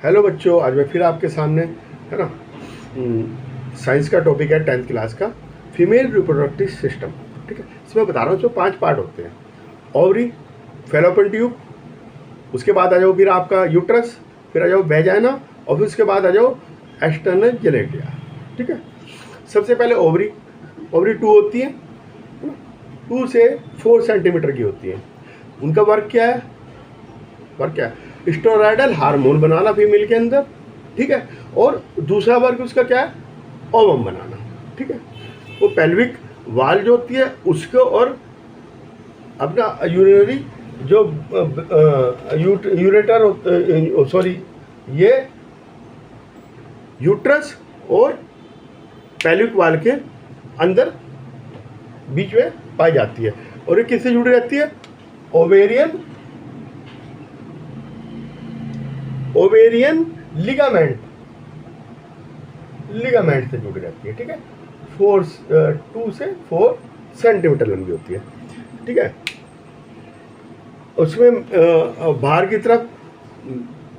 Hello बच्चों, आज मैं फिर आपके सामने है ना साइंस का टॉपिक है 10th क्लास का फीमेल रिप्रोडक्टिव सिस्टम। ठीक है, इसमें बता रहा हूँ इसमें 5 पार्ट होते हैं। ओवरी, फैलोपियन ट्यूब, उसके बाद आ जाओ फिर आपका यूट्रस, फिर आ जाओ वेजाइना और फिर उसके बाद आ जाओ एक्सटर्नल जेनेटिया। ठीक है, सबसे पहले ओवरी 2 होती है ना, 2 से 4 सेंटीमीटर की होती है। उनका वर्क क्या है? स्टेरॉयडल हार्मोन बनाना फीमेल के अंदर। ठीक है, और दूसरा वर्क उसका क्या है? ओवम बनाना। ठीक है, वो पेल्विक वाल जो होती है उसको और अपना यूरिनरी जो यूरेटर सॉरी ये यूट्रस और पेल्विक वाल के अंदर बीच में पाई जाती है। और ये किससे जुड़ी रहती है? ओवेरियन लिगामेंट से जुड़ी रहती है। ठीक है, 2 से 4 सेंटीमीटर लंबी होती है। ठीक है, उसमें बाहर की तरफ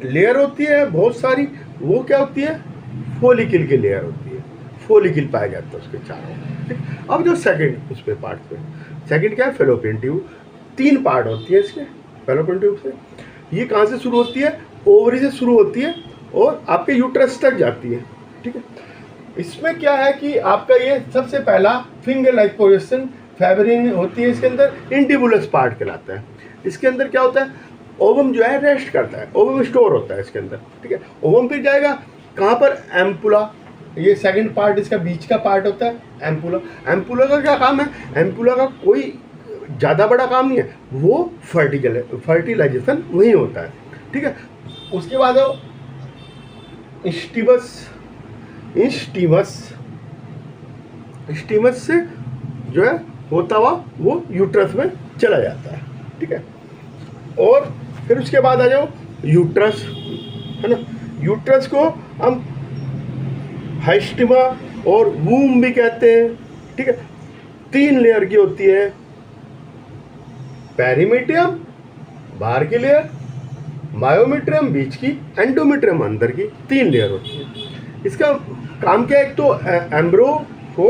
लेयर होती है बहुत सारी। वो क्या होती है? फोलिकल की लेयर होती है। फोलिकल पाया जाता है उसके चारों। ठीक, अब जो सेकंड उस पे पार्ट पे सेकंड क्या है? Fallopian tube. 3 पार्ट होती है इसके फेलोपियन ट्यूब से। ये कहाँ से शुरू होती है? ओवरी से शुरू होती है और आपके यूट्रस तक जाती है। ठीक है, इसमें क्या है कि आपका ये सबसे पहला फिंगर लाइक पोजीशन फेबरिन होती है। इसके अंदर इंटिबुलस पार्ट कहलाता है। इसके अंदर क्या होता है? ओवम जो है रेस्ट करता है, ओवम स्टोर होता है इसके अंदर। ठीक है, ओवम फिर जाएगा कहाँ पर? एम्पुला। ये सेकंड पार्ट इसका बीच का पार्ट होता है एम्पुला का क्या काम है? एम्पुला का कोई ज़्यादा बड़ा काम नहीं है, वो फर्टिलाइजेशन वहीं होता है। ठीक है, उसके बाद स्टीमस से जो है होता हुआ वो यूट्रस में चला जाता है। ठीक है, और फिर उसके बाद आ जाओ यूट्रस, है ना। यूट्रस को हम हाइस्टिमा और वूम भी कहते हैं। ठीक है, 3 लेयर की होती है। पेरीमीट्रियम बाहर की लेयर, मायोमीट्रियम बीच की, एंडोमीट्रियम अंदर की। 3 लेयर होती है। इसका काम क्या है? एक तो एम्ब्रो को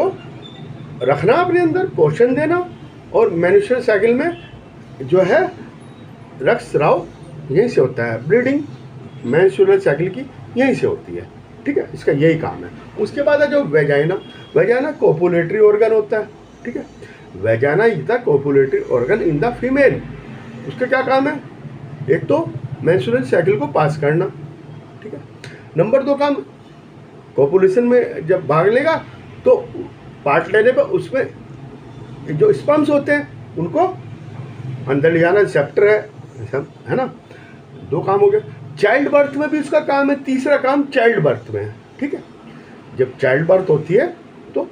रखना अपने अंदर, पोषण देना, और मेंस्ट्रुअल साइकिल में जो है रक्तस्राव यहीं से होता है। ब्लीडिंग मेंस्ट्रुअल साइकिल की यहीं से होती है। ठीक है, इसका यही काम है। उसके बाद है जो वेजाइना कोपुलेटरी ऑर्गन होता है। ठीक है, vagina is the copulatory organ in the female. उसका क्या काम है? एक तो मेंस्ट्रुअल साइकिल को पास करना। ठीक है, नंबर 2 काम, कोपुलेशन में जब भाग लेगा तो पार्ट लेने पर उसमें जो स्पर्म्स होते हैं उनको अंदर ले जाना, रिसेप्टर है ना। 2 काम हो गए। चाइल्ड बर्थ में भी उसका काम है। तीसरा काम चाइल्ड बर्थ में है। ठीक है, जब चाइल्ड बर्थ होती है तो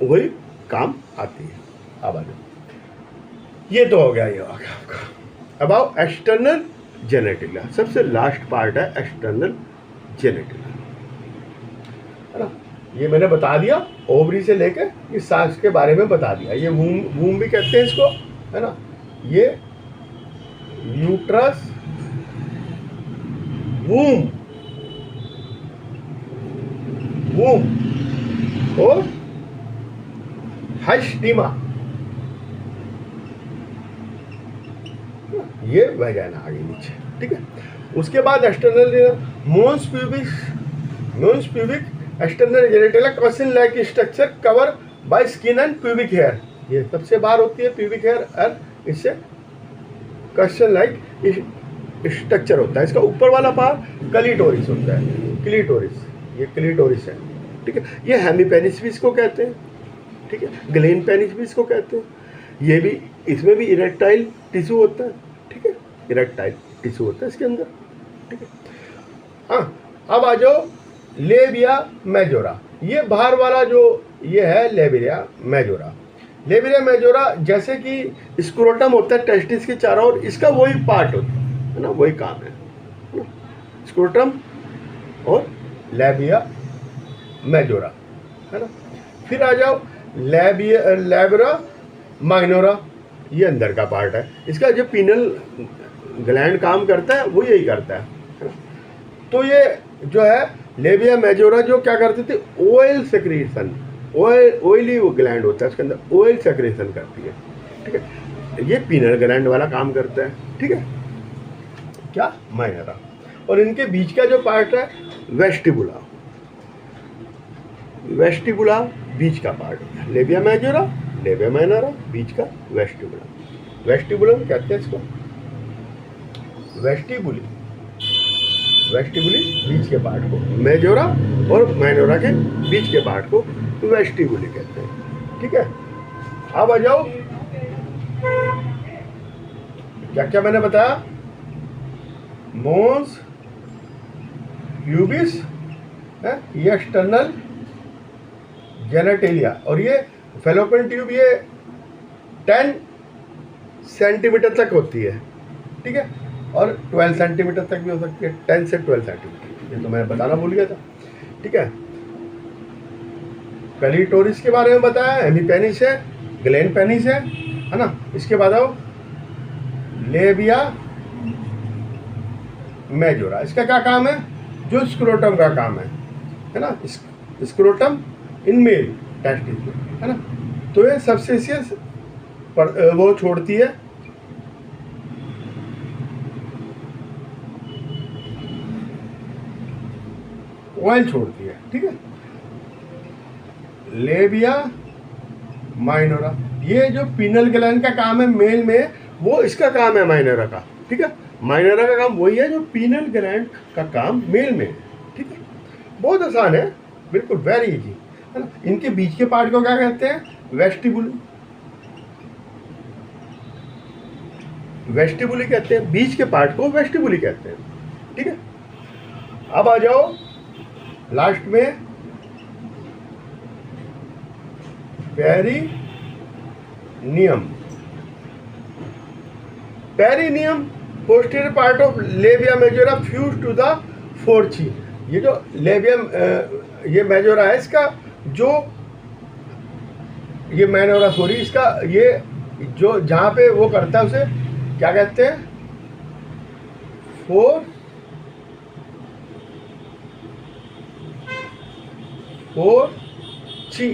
वही काम आती है। अब आ जाओ, ये तो हो गया ये आपका। अबाउट एक्सटर्नल जेनेटिला, सबसे लास्ट पार्ट है एक्सटर्नल जेनेटिला, है ना। ये मैंने बता दिया, ओवरी से लेकर इस सांस के बारे में बता दिया। ये वूम भी कहते हैं इसको, है ना। ये यूट्रस, वूम और हाइस्टिमा, ये वेजाइना आगे नीचे। ठीक है, उसके बाद external mons pubic external genital question like structure cover by skin and pubic hair. ये सबसे बाहर होती है प्यूबिक हेयर, और इससे क्वेश्चन लाइक स्ट्रक्चर होता है। इसका ऊपर वाला पार्ट क्लीटोरिस होता है। ये क्लीटोरिस है। ठीक है, ये हेमीपेनिस भी इसको कहते हैं। ठीक है, ग्लेन पेनिस भी इसको कहते हैं। ये भी, इसमें भी इरेक्टाइल टिश्यू होता है। ठीक है, इरेक्टाइल टिश्यू होता है इसके अंदर। ठीक है, हाँ, अब आ जाओ लेबिया मेजोरा। ये बाहर वाला जो ये है लेबिया मेजोरा। जैसे कि स्क्रोटम होता है टेस्टिस के चारों ओर, इसका वही पार्ट होता है ना, वही काम है ना? स्क्रोटम और लेबिया मेजोरा, है ना। फिर आ जाओ लेब्रा माइनोरा, ये अंदर का पार्ट है। इसका जो पीनल ग्लैंड काम करता है वो यही करता है ना। तो ये जो है लेबिया मेजोरा जो क्या करती थी, ऑयल सेक्रेशन, ऑयली वो ग्लैंड होता है, उसके अंदर ऑयल सेक्रेशन करती है, ठीक है। ये पीनल ग्लैंड वाला काम करता है, ठीक है, क्या, माइनरा। और इनके बीच का जो पार्ट है वेस्टिबुला, वेस्टिबुला बीच का पार्ट होता है, लेबिया मेजोरा, लेबिया माइनरा, बीच का वेस्टिबुला। वेस्टिबुलम कहते हैं इसको, वेस्टिबुली, वेस्टिबुली बीच के पार्ट को, मेजोरा और माइनोरा के बीच के पार्ट को वेस्टिबुली कहते हैं, ठीक है। अब आ जाओ, क्या क्या मैंने बताया, मोन्स, प्यूबिस है, ये एक्सटर्नल जेनेटेलिया, और ये फेलोपियन ट्यूब ये 10 सेंटीमीटर तक होती है, ठीक है, और 12 सेंटीमीटर तक भी हो सकती है, 10 से 12 सेंटीमीटर, ये तो मैं बताना भूल गया था, ठीक है। क्लिटोरिस के बारे में बताया, हेमीपेनिस है, ग्लैंड पेनिस है ना। इसके बाद आओ लेबिया मेजोरा, इसका क्या काम है, जो स्क्रोटम का काम है ना, स्क्रोटम इन मेल टेस्टिस में, है ना। तो ये सबसेसियस वो छोड़ती है, ऑयल छोड़ती है, ठीक है। लेबिया माइनोरा, ये जो पीनल ग्लैंड का काम है मेल में, वो इसका काम है माइनोरा का, ठीक है। माइनोरा का काम वही है जो पीनल ग्लैंड का काम मेल में, ठीक है। बहुत आसान है, बिल्कुल वेरी इजी, है ना। इनके बीच के पार्ट को क्या कहते हैं, वेस्टिबुली, वेस्टिबुली कहते हैं, बीच के पार्ट को वेस्टिबुली कहते हैं, ठीक है। अब आ जाओ लास्ट में perineum, perineum posterior part of labia majora fuse to the fourchette. ये जो लेबिया ये मेजोरा है, इसका जो ये मैनोरा सॉरी, इसका ये जो जहाँ पे वो करता है उसे क्या कहते हैं, फोर्ची,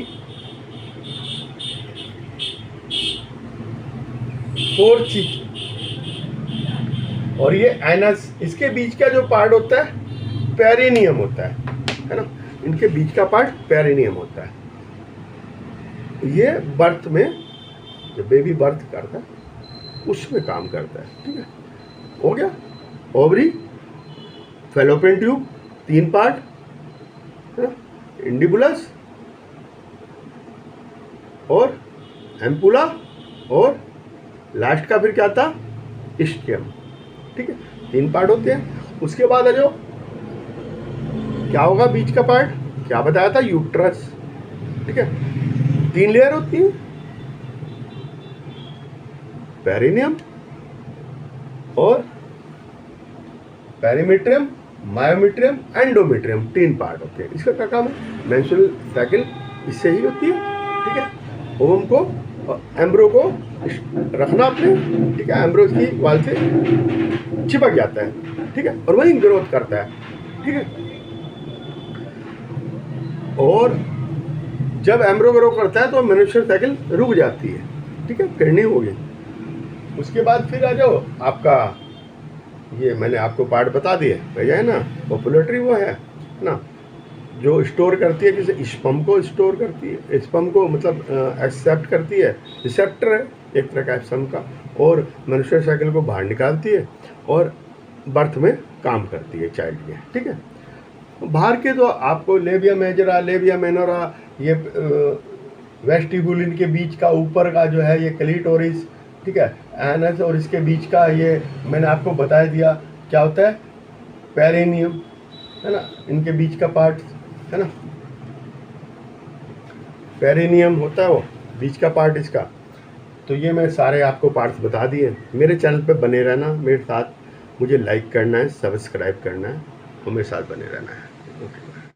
फोर्ची। और ये एनस, इसके बीच का जो पार्ट होता है पेरिनियम होता है ना। इनके बीच का पार्ट पेरिनियम होता है। ये बर्थ में जब बेबी बर्थ करता है उसमें काम करता है, ठीक है। हो गया, ओवरी, फेलोपियन ट्यूब 3 पार्ट है ना, इंडिबुलस और एम्पुला, और लास्ट का फिर क्या था, इस्टियम, ठीक है। 3 पार्ट होते हैं। उसके बाद है जो क्या होगा बीच का पार्ट, क्या बताया था, यूट्रस, ठीक है। 3 लेयर होती है, पेरिनियम और पेरीमेट्रियम, मायोमेट्रियम, एंडोमेट्रियम, 3 पार्ट होते हैं। इसका क्या काम है, मेंस्ट्रुअल साइकिल इससे ही होती है, ठीक है। ओवम को और एम्ब्रो को रखना अपने, ठीक है, एम्ब्रो की वाल से चिपक जाता है, ठीक है, और वही ग्रोथ करता है, ठीक है। और जब एम्ब्रो ग्रो करता है तो मेंस्ट्रुअल साइकिल रुक जाती है, ठीक है, फिर नहीं होगी। उसके बाद फिर आ जाओ आपका, ये मैंने आपको पार्ट बता दिए भैया, है ना, पॉपुलेटरी वो है ना, जो स्टोर करती है, जैसे स्पर्म को स्टोर करती है, स्पर्म को मतलब एक्सेप्ट करती है, रिसेप्टर है एक तरह का स्पर्म का, और मेंस्ट्रुअल साइकिल को बाहर निकालती है और बर्थ में काम करती है चाइल्ड के, ठीक है। बाहर के तो आपको लेबिया मेजोरा, लेबिया माइनोरा, ये वेस्टिबुलिन के बीच का ऊपर का जो है ये क्लिटोरिस, ठीक है, एनस, और इसके बीच का ये मैंने आपको बता दिया क्या होता है, पेरिनियम, है ना, इनके बीच का पार्ट, है ना, पेरिनियम होता है वो बीच का पार्ट इसका। तो ये मैं सारे आपको पार्ट्स बता दिए। मेरे चैनल पे बने रहना मेरे साथ, मुझे लाइक करना है, सब्सक्राइब करना है और मेरे साथ बने रहना है। ओके।